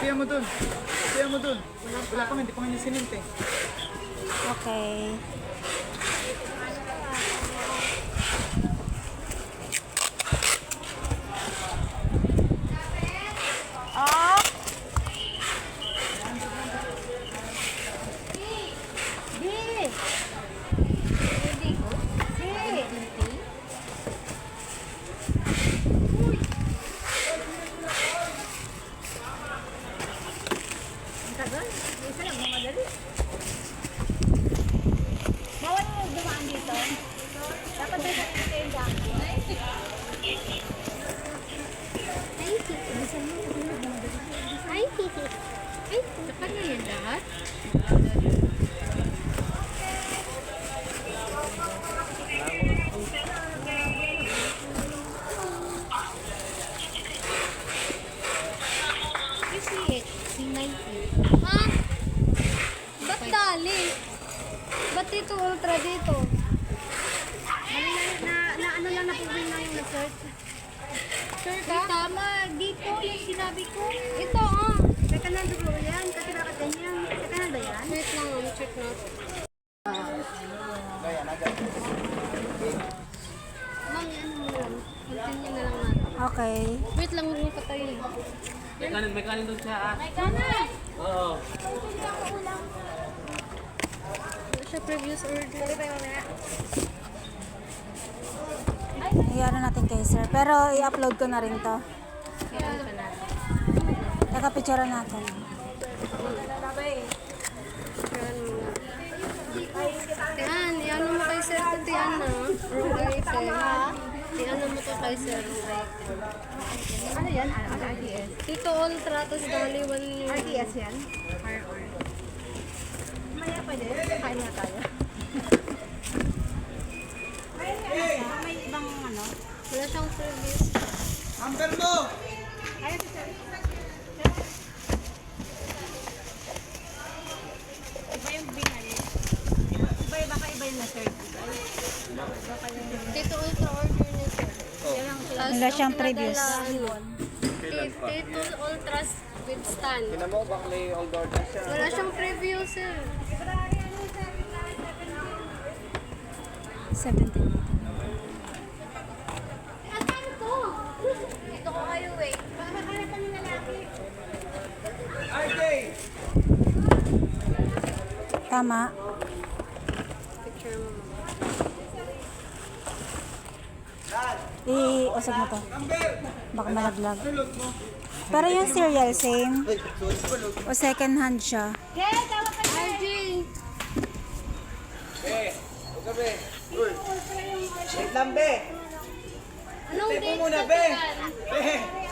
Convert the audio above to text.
Siya mo dun. Siya mo dun. Wala pa, hindi pa nga niya sininte. Okay. Oh! Di! Di! Ang tagal. Isa lang, mamadali. Bawal mo dumaan dito. Dapat dito yung dami. Ay, ay, dapat na yan lahat. Ha? Ba't dali? Ba't dito ultra dito? Na ano lang napugin na yung na-search. Sure ka? Tama, dito yung sinabi ko. Ito Teka na siguro yan, kasi bakit ganyan? Teka na ba yan? Wait lang, check natin. Mang, ano mo lang. Continue na lang natin. Okay. Wait lang, huwag mo patayin. May kanin doon siya. May kanan! Oo. Wala siya previous order. Dali tayo mamaya. Iyan natin kay sir. Pero i-upload ko na rin to. Kailan pa natin? Nakapicturean natin. Yan, iano mo kay sir ito, Tiana. Wrong item. Iano mo to kay sir, wrong item. Ano yan? RDS. Dito ultra, tapos dali 1 RDS yan? Maya pwede. Kain na tayo. May ibang ano? Wala siyang previous. Number mo! Kaya si sir. Iba yung binali. Baka iba yung na-sir. Dito ultra order niya sir. Wala siyang previous. Dito ultras with stand. Tinan mo, bakli all order siya. Wala siyang previous sir. 17. Asan ko? Dito ko kayo eh. Makakalitan yung lalaki. RJ! Tama. Picture mo. I-usap mo to. Number! Baka malaglag. Sulot mo. Pero yung serial same. O second hand siya. Okay, tawag ka na. RJ! Be! Huwag ka, be! Uy! Wait lang, be! Anong Stay mo date muna, sa be! tagal? Be!